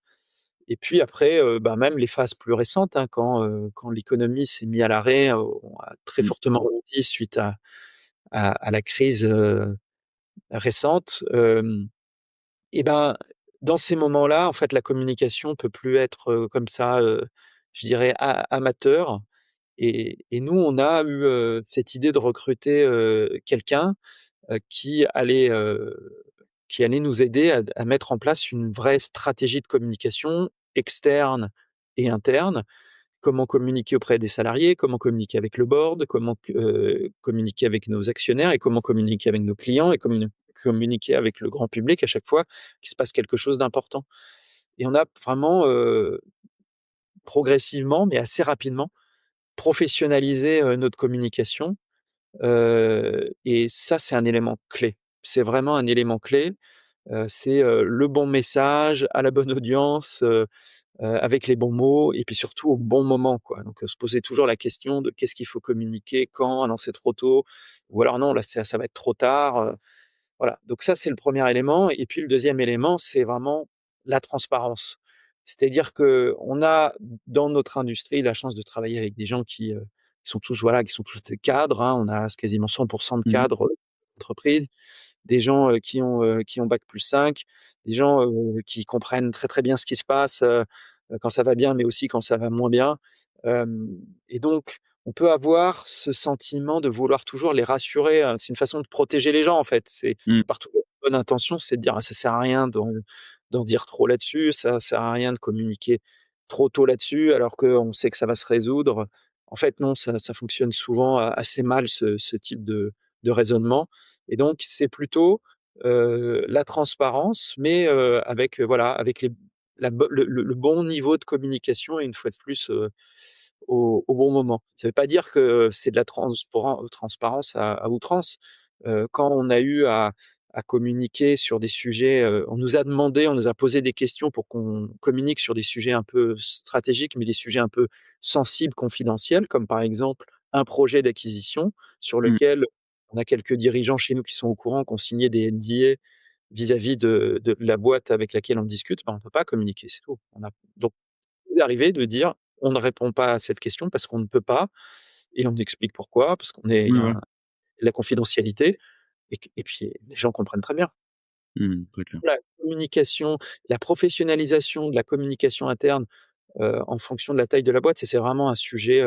A: Et puis après, bah, même les phases plus récentes, hein, quand l'économie s'est mis à l'arrêt, on a très
B: mmh,
A: fortement ralenti suite à la crise, récente. Et ben, dans ces moments-là, en fait, la communication peut plus être, comme ça, je dirais amateur. Et nous, on a eu, cette idée de recruter, quelqu'un, qui allait nous aider à mettre en place une vraie stratégie de communication externe et interne. Comment communiquer auprès des salariés, comment communiquer avec le board, comment communiquer avec nos actionnaires et comment communiquer avec nos clients et communiquer avec le grand public à chaque fois qu'il se passe quelque chose d'important. Et on a vraiment, progressivement, mais assez rapidement, professionnalisé, notre communication, et ça, c'est un élément clé. C'est vraiment un élément clé, c'est, le bon message à la bonne audience, avec les bons mots et puis surtout au bon moment, quoi. Donc, se poser toujours la question de qu'est-ce qu'il faut communiquer, quand? Ah non, c'est trop tôt ou alors non, là, ça va être trop tard, voilà. Donc ça, c'est le premier élément et puis le deuxième élément, c'est vraiment la transparence. C'est-à-dire qu'on a dans notre industrie la chance de travailler avec des gens qui sont tous, voilà, qui sont tous des cadres, hein. On a quasiment 100 de
B: mmh,
A: cadres, d'entreprise, des gens, qui ont bac+5, des gens, qui comprennent très bien ce qui se passe, quand ça va bien, mais aussi quand ça va moins bien. Hem Et donc on peut avoir ce sentiment de vouloir toujours les rassurer, c'est une façon de protéger les gens, en fait. C'est
B: mmh,
A: par toute bonne intention, c'est de dire: «Ah, ça sert à rien d'en dire trop là-dessus, ça sert à rien de communiquer trop tôt là-dessus, alors qu'on sait que ça va se résoudre». En fait, non, ça fonctionne souvent assez mal ce type de raisonnement. Et donc c'est plutôt, la transparence, mais, avec, voilà, avec le bon niveau de communication et une fois de plus, au bon moment. Ça ne veut pas dire que c'est de la transparence à outrance. Quand on a eu à communiquer sur des sujets, on nous a demandé, on nous a posé des questions pour qu'on communique sur des sujets un peu stratégiques, mais des sujets un peu sensibles, confidentiels, comme par exemple un projet d'acquisition sur
B: mmh.
A: lequel on a quelques dirigeants chez nous qui sont au courant, qui ont signé des NDA vis-à-vis de la boîte avec laquelle on discute, ben, on peut pas communiquer, c'est tout. On a donc il nous est arrivé de dire on ne répond pas à cette question parce qu'on ne peut pas et on explique pourquoi, parce qu'on est il
B: Oui,
A: y a
B: voilà.
A: la confidentialité et puis les gens comprennent très bien.
B: Mmh, très clair.
A: La communication, la professionnalisation de la communication interne, en fonction de la taille de la boîte, c'est vraiment un sujet,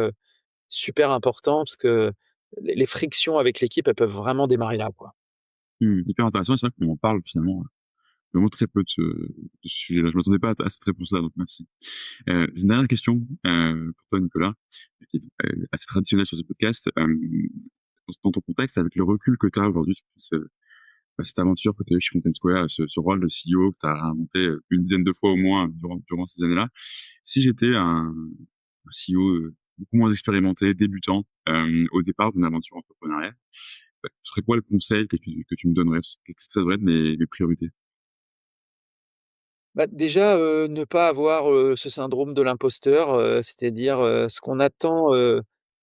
A: super important parce que les frictions avec l'équipe, elles peuvent vraiment démarrer là, quoi.
B: Mmh, hyper intéressant. C'est vrai qu'on en parle finalement, vraiment très peu de ce sujet-là. Je m'attendais pas à cette réponse-là, donc merci. J'ai une dernière question, pour toi, Nicolas, qui est, assez traditionnelle sur ce podcast. Dans ton contexte, avec le recul que tu as aujourd'hui sur cette aventure que tu as eue chez Content Square, ce rôle de CEO que tu as réinventé, une dizaine de fois au moins durant ces années-là. Si j'étais un CEO, beaucoup moins expérimenté, débutant, au départ d'une aventure entrepreneuriale, ce serait quoi le conseil que tu me donnerais? Qu'est-ce que ça devrait être mes priorités?
A: Bah, déjà, ne pas avoir, ce syndrome de l'imposteur, c'est-à-dire, ce qu'on attend,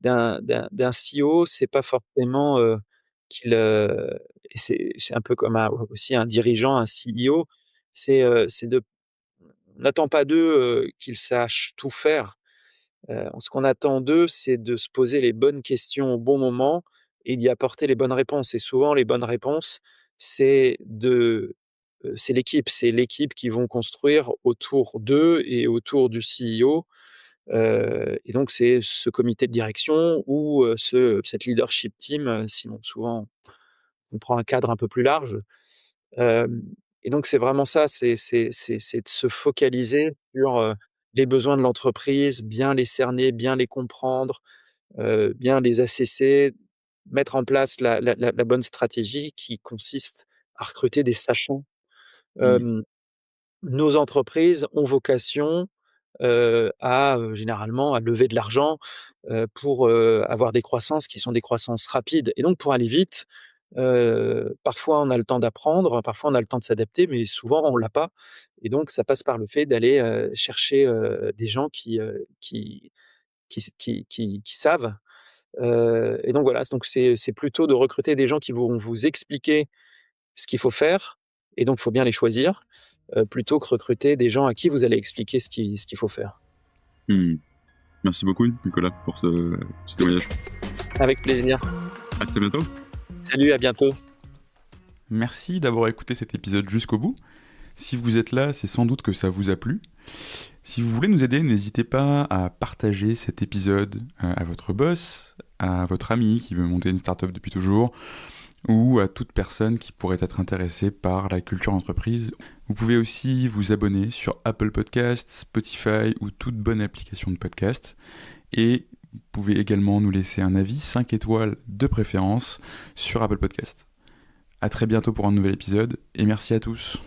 A: d'un CEO, c'est pas forcément, qu'il, et c'est un peu comme un aussi un dirigeant, un CEO, c'est de on n'attend pas d'eux, qu'ils sachent tout faire. Ce qu'on attend d'eux, c'est de se poser les bonnes questions au bon moment et d'y apporter les bonnes réponses et souvent les bonnes réponses, c'est c'est l'équipe qui vont construire autour d'eux et autour du CEO, et donc c'est ce comité de direction ou, cette leadership team, sinon souvent on prend un cadre un peu plus large. Hem et donc c'est vraiment ça, c'est de se focaliser sur, les besoins de l'entreprise, bien les cerner, bien les comprendre, bien les assesser, mettre en place la bonne stratégie qui consiste à recruter des sachants.
B: Mmh.
A: Hem, nos entreprises ont vocation, généralement à lever de l'argent, pour, avoir des croissances qui sont des croissances rapides et donc pour aller vite, parfois on a le temps d'apprendre, parfois on a le temps de s'adapter, mais souvent on l'a pas et donc ça passe par le fait d'aller, chercher, des gens qui savent, et donc voilà, donc c'est plutôt de recruter des gens qui vont vous expliquer ce qu'il faut faire et donc il faut bien les choisir, plutôt que recruter des gens à qui vous allez expliquer ce qu'il faut faire.
B: Mmh. Merci beaucoup, Nicolas, pour ce témoignage.
A: Avec plaisir.
B: À très bientôt.
A: Salut, à bientôt.
C: Merci d'avoir écouté cet épisode jusqu'au bout. Si vous êtes là, c'est sans doute que ça vous a plu. Si vous voulez nous aider, n'hésitez pas à partager cet épisode à votre boss, à votre ami qui veut monter une startup depuis toujours, ou à toute personne qui pourrait être intéressée par la culture entreprise. Vous pouvez aussi vous abonner sur Apple Podcasts, Spotify ou toute bonne application de podcast. Et vous pouvez également nous laisser un avis 5 étoiles de préférence sur Apple Podcasts. À très bientôt pour un nouvel épisode et merci à tous.